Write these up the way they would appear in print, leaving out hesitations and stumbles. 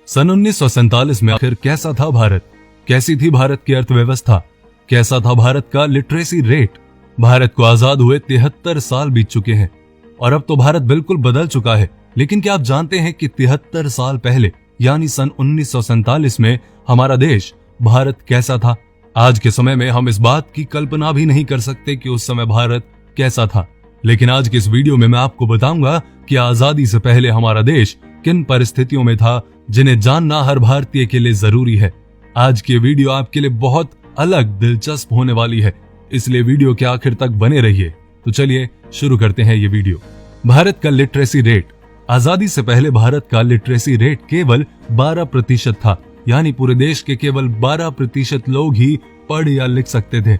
सन 1947 में आखिर कैसा था भारत? कैसी थी भारत की अर्थव्यवस्था? कैसा था भारत का लिटरेसी रेट? भारत को आजाद हुए 73 साल बीत चुके हैं और अब तो भारत बिल्कुल बदल चुका है। लेकिन क्या आप जानते हैं कि 73 साल पहले यानी सन 1947 में हमारा देश भारत कैसा था? आज के समय में हम इस बात की कल्पना भी नहीं कर सकते कि उस समय भारत कैसा था। लेकिन आज के इस वीडियो में मैं आपको बताऊंगा कि आजादी से पहले हमारा देश किन परिस्थितियों में था, जिन्हें जानना हर भारतीय के लिए जरूरी है। आज की वीडियो आपके लिए बहुत अलग दिलचस्प होने वाली है, इसलिए वीडियो के आखिर तक बने रहिए। तो चलिए शुरू करते हैं ये वीडियो। भारत का लिटरेसी रेट। आजादी से पहले भारत का लिटरेसी रेट केवल 12% था, यानी पूरे देश के केवल 12% लोग ही पढ़ या लिख सकते थे।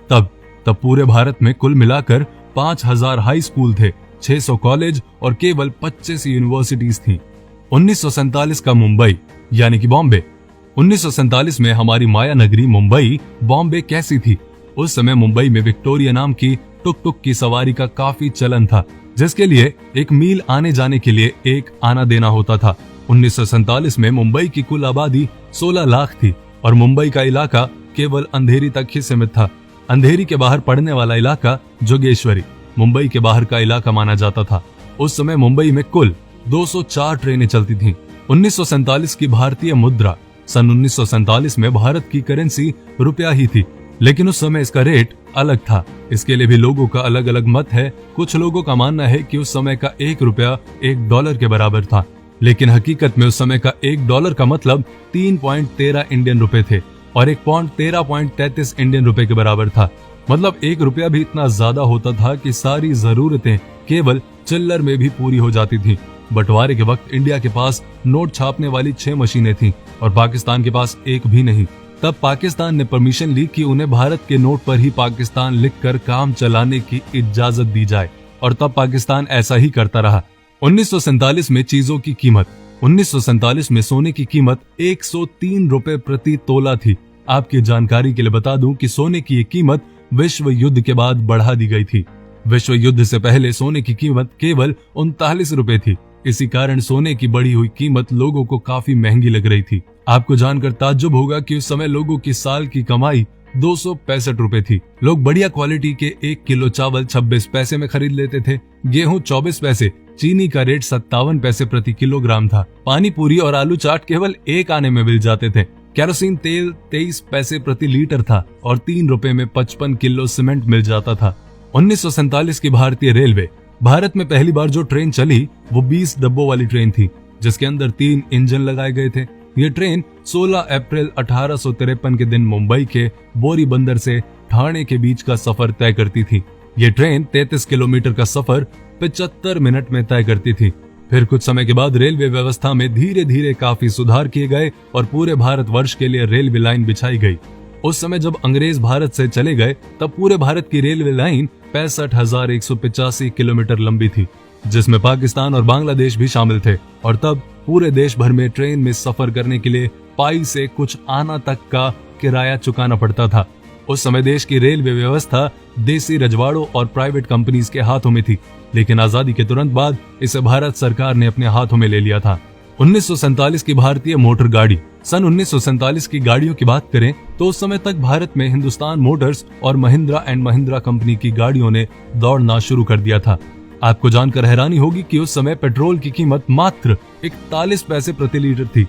तब पूरे भारत में कुल मिलाकर 5000 हाई स्कूल थे, 600 कॉलेज और केवल 25 यूनिवर्सिटीज थी। 1947 का मुंबई यानी कि बॉम्बे। 1947 में हमारी माया नगरी मुंबई बॉम्बे कैसी थी? उस समय मुंबई में विक्टोरिया नाम की टुक टुक की सवारी का काफी चलन था, जिसके लिए 1 मील आने जाने के लिए 1 आना देना होता था। 1947 में मुंबई की कुल आबादी 16 लाख थी और मुंबई का इलाका केवल अंधेरी तक ही सीमित था। अंधेरी के बाहर पड़ने वाला इलाका जोगेश्वरी मुंबई के बाहर का इलाका माना जाता था। उस समय मुंबई में कुल 204 ट्रेनें चलती थीं। 1947 की भारतीय मुद्रा। सन 1947 में भारत की करेंसी रुपया ही थी, लेकिन उस समय इसका रेट अलग था। इसके लिए भी लोगों का अलग अलग मत है। कुछ लोगों का मानना है कि उस समय का 1 रुपया $1 के बराबर था, लेकिन हकीकत में उस समय का $1 का मतलब 3.13 इंडियन रुपए थे और 1 पौंड 13.33 इंडियन रुपए के बराबर था। मतलब 1 रुपया भी इतना ज्यादा होता था कि सारी जरूरतें केवल चिल्लर में भी पूरी हो जाती थी। बंटवारे के वक्त इंडिया के पास नोट छापने वाली 6 मशीनें थीं और पाकिस्तान के पास एक भी नहीं। तब पाकिस्तान ने परमिशन ली कि उन्हें भारत के नोट पर ही पाकिस्तान लिखकर काम चलाने की इजाजत दी जाए और तब पाकिस्तान ऐसा ही करता रहा। 1947 में चीजों की कीमत। 1947 में सोने की कीमत 103 रुपए प्रति तोला थी। आपकी जानकारी के लिए बता दूं कि सोने की ये कीमत विश्व युद्ध के बाद बढ़ा दी गई थी। विश्व युद्ध से पहले सोने की कीमत केवल 39 रुपए थी। इसी कारण सोने की बढ़ी हुई कीमत लोगों को काफी महंगी लग रही थी। आपको जानकर ताज्जुब होगा कि उस समय लोगों की साल की कमाई 265 रुपए थी। लोग बढ़िया क्वालिटी के 1 किलो चावल 26 पैसे में खरीद लेते थे, गेहूं 24 पैसे, चीनी का रेट 57 पैसे प्रति किलोग्राम था, पानी पूरी और आलू चाट केवल 1 आने में मिल जाते थे, केरोसिन तेल 23 पैसे प्रति लीटर था और 3 रुपए में 55 किलो सीमेंट मिल जाता था। 1947 की भारतीय रेलवे। भारत में पहली बार जो ट्रेन चली वो 20 डब्बों वाली ट्रेन थी, जिसके अंदर 3 इंजन लगाए गए थे। ये ट्रेन 16 अप्रैल 1853 के दिन मुंबई के बोरी बंदर से ठाणे के बीच का सफर तय करती थी। ये ट्रेन 33 किलोमीटर का सफर 75 मिनट में तय करती थी। फिर कुछ समय के बाद रेलवे व्यवस्था में धीरे धीरे काफी सुधार किए गए और पूरे भारतवर्ष के लिए रेलवे लाइन बिछाई गई। उस समय जब अंग्रेज भारत से चले गए तब पूरे भारत की रेलवे लाइन 65,185 किलोमीटर लंबी थी, जिसमें पाकिस्तान और बांग्लादेश भी शामिल थे। और तब पूरे देश भर में ट्रेन में सफर करने के लिए पाई से कुछ आना तक का किराया चुकाना पड़ता था। उस समय देश की रेलवे व्यवस्था देसी रजवाड़ों और प्राइवेट कंपनीज के हाथों में थी, लेकिन आजादी के तुरंत बाद इसे भारत सरकार ने अपने हाथों में ले लिया था। 1947 की भारतीय मोटर गाड़ी। सन 1947 की गाड़ियों की बात करें तो उस समय तक भारत में हिंदुस्तान मोटर्स और महिंद्रा एंड महिंद्रा कंपनी की गाड़ियों ने दौड़ना शुरू कर दिया था। आपको जानकर हैरानी होगी कि उस समय पेट्रोल की कीमत मात्र 41 पैसे प्रति लीटर थी।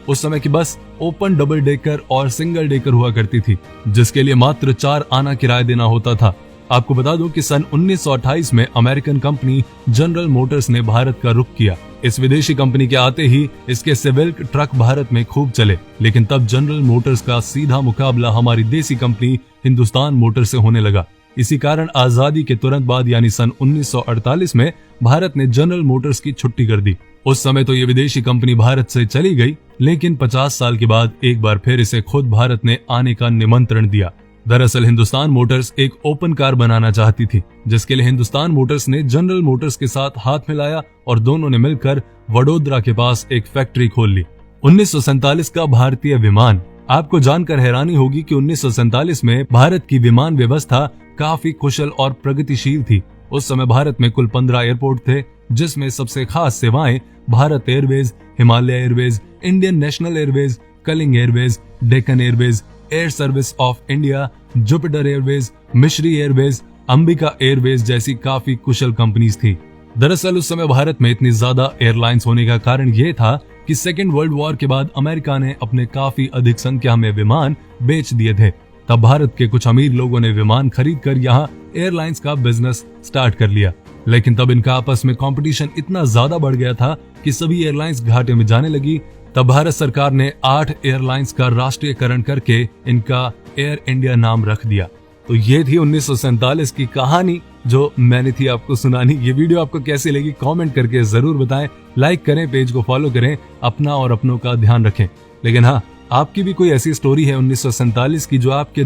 उस समय की बस ओपन डबल डेकर और सिंगल डेकर हुआ करती थी, जिसके लिए मात्र 4 आना किराया देना होता था। आपको बता दूं कि सन 1928 में अमेरिकन कंपनी जनरल मोटर्स ने भारत का रुख किया। इस विदेशी कंपनी के आते ही इसके सिविक ट्रक भारत में खूब चले, लेकिन तब जनरल मोटर्स का सीधा मुकाबला हमारी देसी कंपनी हिंदुस्तान मोटर से होने लगा। इसी कारण आजादी के तुरंत बाद यानी सन 1948 में भारत ने जनरल मोटर्स की छुट्टी कर दी। उस समय तो ये विदेशी कंपनी भारत से चली गई, लेकिन 50 साल के बाद एक बार फिर इसे खुद भारत ने आने का निमंत्रण दिया। दरअसल हिंदुस्तान मोटर्स एक ओपन कार बनाना चाहती थी, जिसके लिए हिंदुस्तान मोटर्स ने जनरल मोटर्स के साथ हाथ मिलाया और दोनों ने मिलकर वडोदरा के पास एक फैक्ट्री खोल ली। 1947 का भारतीय विमान। आपको जानकर हैरानी होगी कि 1947 में भारत की विमान व्यवस्था काफी कुशल और प्रगतिशील थी। उस समय भारत में कुल 15 एयरपोर्ट थे, जिसमें सबसे खास सेवाएं Bharat Airways, Himalaya Airways, Indian National Airways, Kalinga Airways, Deccan Airways, Air Service of India, Jupiter Airways, Mistri Airways, Ambika Airways जैसी काफी कुशल कंपनीज थी। दरअसल उस समय भारत में इतनी ज्यादा एयरलाइंस होने का कारण ये था कि सेकेंड वर्ल्ड वॉर के बाद अमेरिका ने अपने काफी अधिक संख्या में विमान बेच दिए थे। तब भारत के कुछ अमीर लोगों ने विमान खरीद कर यहाँ एयरलाइंस का बिजनेस स्टार्ट कर लिया। लेकिन तब इनका आपस में कंपटीशन इतना ज्यादा बढ़ गया था कि सभी एयरलाइंस घाटे में जाने लगी। तब भारत सरकार ने 8 एयरलाइंस का राष्ट्रीयकरण करके इनका एयर इंडिया नाम रख दिया। तो ये थी 1947 की कहानी जो मैंने थी आपको सुनानी। ये वीडियो आपको कैसी लगी कमेंट करके जरूर बताएं। लाइक करें, पेज को फॉलो करें, अपना और अपनों का ध्यान रखें। लेकिन हाँ, आपकी भी कोई ऐसी स्टोरी है 1947 की जो आपके